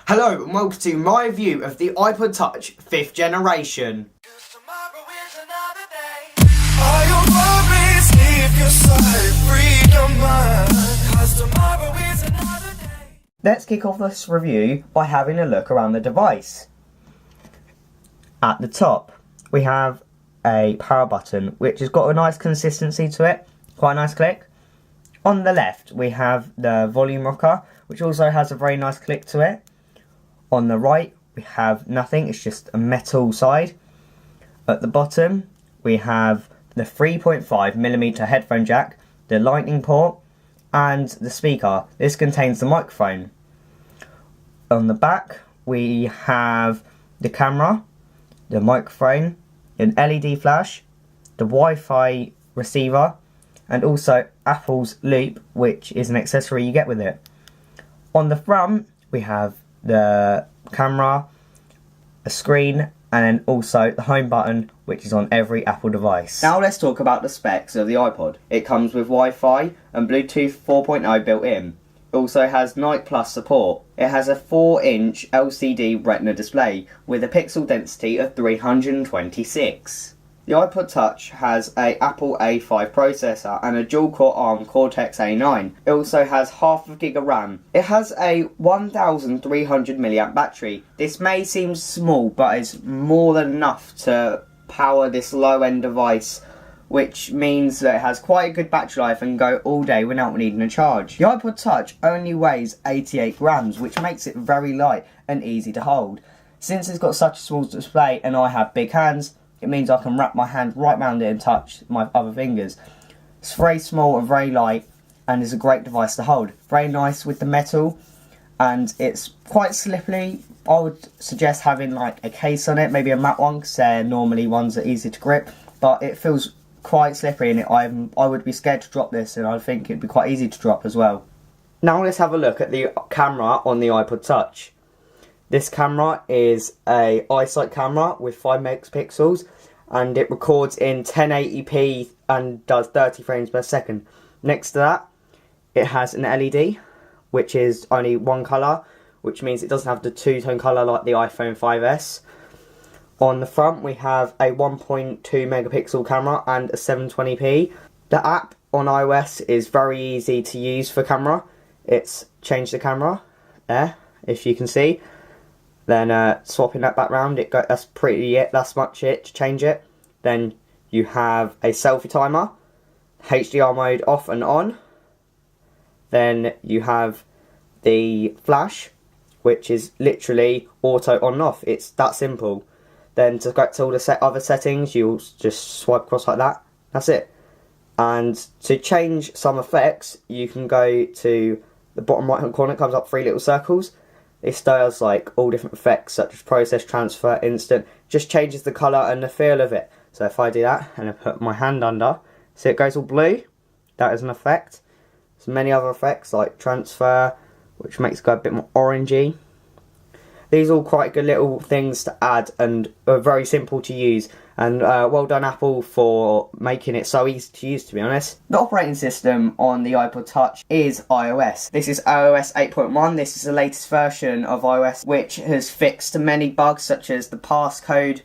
Hello and welcome to my review of the iPod Touch 5th generation. Let's kick off this review by having a look around the device. At the top we have a power button which has got a nice consistency to it, quite a nice click. On the left we have the volume rocker which also has a very nice click to it. On the right we have nothing, it's just a metal side. At the bottom we have the 3.5mm headphone jack, the lightning port and the speaker. This contains the microphone. On the back we have the camera, the microphone, an LED flash, the Wi-Fi receiver and also Apple's Loop, which is an accessory you get with it. On the front we have the camera, a screen and then also the home button, which is on every Apple device. Now let's talk about the specs of the iPod. It comes with Wi-Fi and Bluetooth 4.0 built in. It also has Night Plus support. It has a 4-inch LCD Retina display with a pixel density of 326. The iPod Touch has a Apple A5 processor and a dual-core ARM Cortex-A9. It also has half a gig of RAM. It has a 1300 mAh battery. This may seem small, but is more than enough to power this low-end device, which means that it has quite a good battery life and can go all day without needing a charge. The iPod Touch only weighs 88 grams, which makes it very light and easy to hold. Since it's got such a small display and I have big hands, it means I can wrap my hand right around it and touch my other fingers. It's very small and very light and is a great device to hold. Very nice with the metal and it's quite slippery. I would suggest having like a case on it, maybe a matte one, because they're normally ones that are easy to grip, but it feels quite slippery and I would be scared to drop this, and I think it'd be quite easy to drop as well. Now let's have a look at the camera on the iPod Touch. This camera is a iSight camera with 5 megapixels and it records in 1080p and does 30 frames per second. Next to that it has an LED which is only one colour, which means it doesn't have the two-tone colour like the iPhone 5S. On the front we have a 1.2 megapixel camera and a 720p. The app on iOS is very easy to use for camera. It's change the camera there, if you can see. Then swapping that back round, that's pretty it, that's much it to change it. Then you have a selfie timer, HDR mode off and on. Then you have the flash, which is literally auto on and off. It's that simple. Then to get to all the other settings, you'll just swipe across like that. That's it. And to change some effects, you can go to the bottom right hand corner, it comes up 3 little circles. This does like all different effects such as process, transfer, instant. Just changes the colour and the feel of it. So if I do that and I put my hand under, see it goes all blue. That is an effect. There's many other effects like transfer, which makes it go a bit more orangey. These are all quite good little things to add and are very simple to use. And well done Apple for making it so easy to use, to be honest. The operating system on the iPod Touch is iOS. This is iOS 8.1. This is the latest version of iOS which has fixed many bugs such as the passcode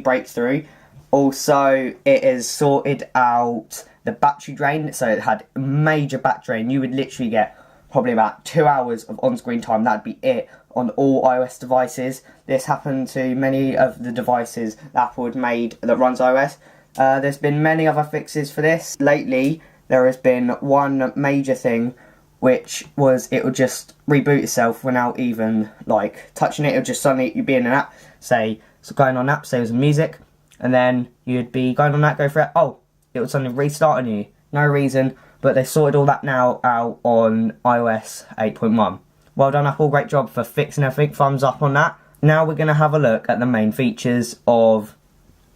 breakthrough. Also it has sorted out the battery drain, so it had a major battery drain. You would literally get probably about 2 hours of on-screen time, that'd be it on all iOS devices. This happened to many of the devices that Apple had made that runs iOS. There's been many other fixes for this. Lately, there has been one major thing, which was it would just reboot itself without even like touching it. It would just suddenly, you'd be in an app, say, so going on an app, say it was music, and then you'd be going on that, go for it, oh, it would suddenly restart on you. No reason. But they sorted all that now out on iOS 8.1. Well done Apple, great job for fixing everything, thumbs up on that. Now we're going to have a look at the main features of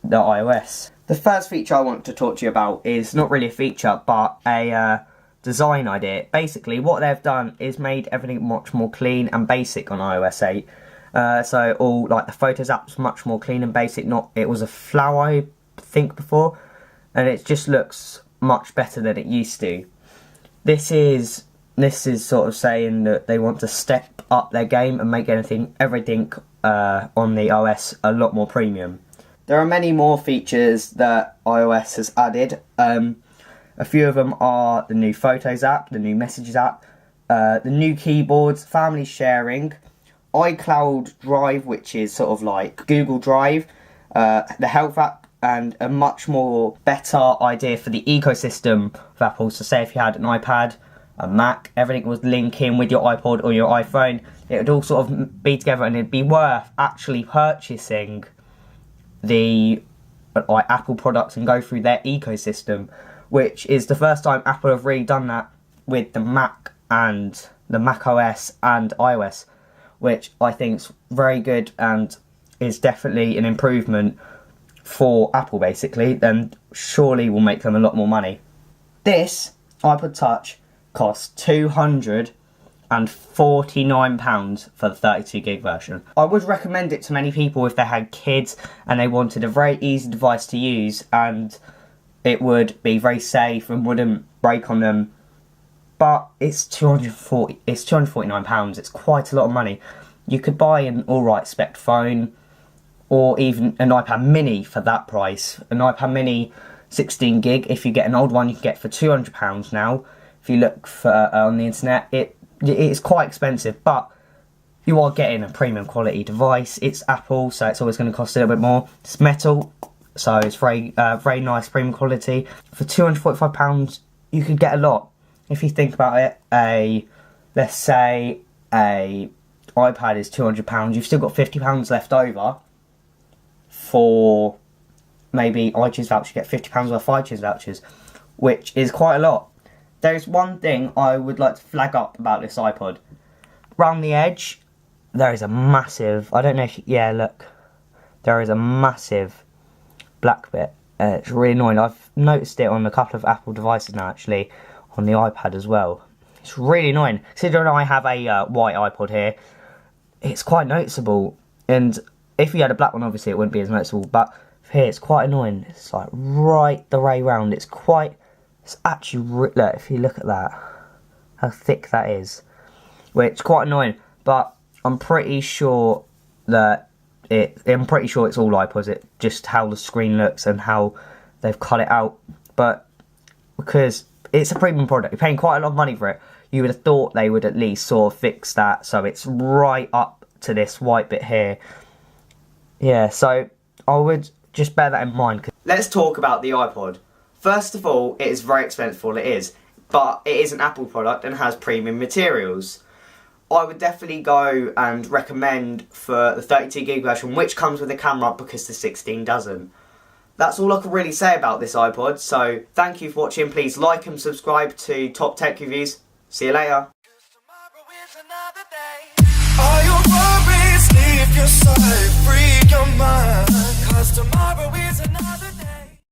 the iOS. The first feature I want to talk to you about is not really a feature, but a design idea. Basically what they've done is made everything much more clean and basic on iOS 8. So all like the Photos app's much more clean and basic. It was a flower I think before, and it just looks much better than it used to. This is sort of saying that they want to step up their game and make everything on the OS a lot more premium. There are many more features that iOS has added. A few of them are the new Photos app, the new Messages app, the new keyboards, family sharing, iCloud Drive, which is sort of like Google Drive, the Health app, and a much more better idea for the ecosystem of Apple. So say if you had an iPad, a Mac, everything was linking with your iPod or your iPhone, it would all sort of be together, and it'd be worth actually purchasing the Apple products and go through their ecosystem, which is the first time Apple have really done that with the Mac and the Mac OS and iOS, which I think is very good and is definitely an improvement for Apple basically, then surely will make them a lot more money. This iPod Touch costs £249 for the 32GB version. I would recommend it to many people if they had kids and they wanted a very easy device to use and it would be very safe and wouldn't break on them. But it's £249. It's quite a lot of money. You could buy an alright spec phone or even an iPad mini for that price. An iPad mini 16GB, if you get an old one, you can get for £200 now. If you look for on the internet, it's quite expensive, but you are getting a premium quality device. It's Apple, so it's always going to cost a little bit more. It's metal, so it's very nice premium quality. For £245, you could get a lot. If you think about it, let's say a iPad is £200, you've still got £50 left over for maybe iTunes vouchers. You get £50 worth of iTunes vouchers, which is quite a lot. There's one thing I would like to flag up about this iPod. Round the edge, there is a massive, I don't know if, yeah, look. There is a massive black bit. It's really annoying. I've noticed it on a couple of Apple devices now, actually, on the iPad as well. It's really annoying. Considering I have a white iPod here, it's quite noticeable. And if you had a black one, obviously it wouldn't be as noticeable. But here, it's quite annoying. It's like right the way round. It's actually, look, if you look at that, how thick that is, which is quite annoying, but I'm pretty sure that I'm pretty sure it's all iPods, it just how the screen looks and how they've cut it out, but because it's a premium product, you're paying quite a lot of money for it, you would have thought they would at least sort of fix that, so it's right up to this white bit here. Yeah, so I would just bear that in mind. Let's talk about the iPod. First of all, it is very expensive for what it is, but it is an Apple product and has premium materials. I would definitely go and recommend for the 32GB version, which comes with a camera, because the 16 doesn't. That's all I can really say about this iPod, so thank you for watching. Please like and subscribe to Top Tech Reviews. See you later. All your worries leave your side.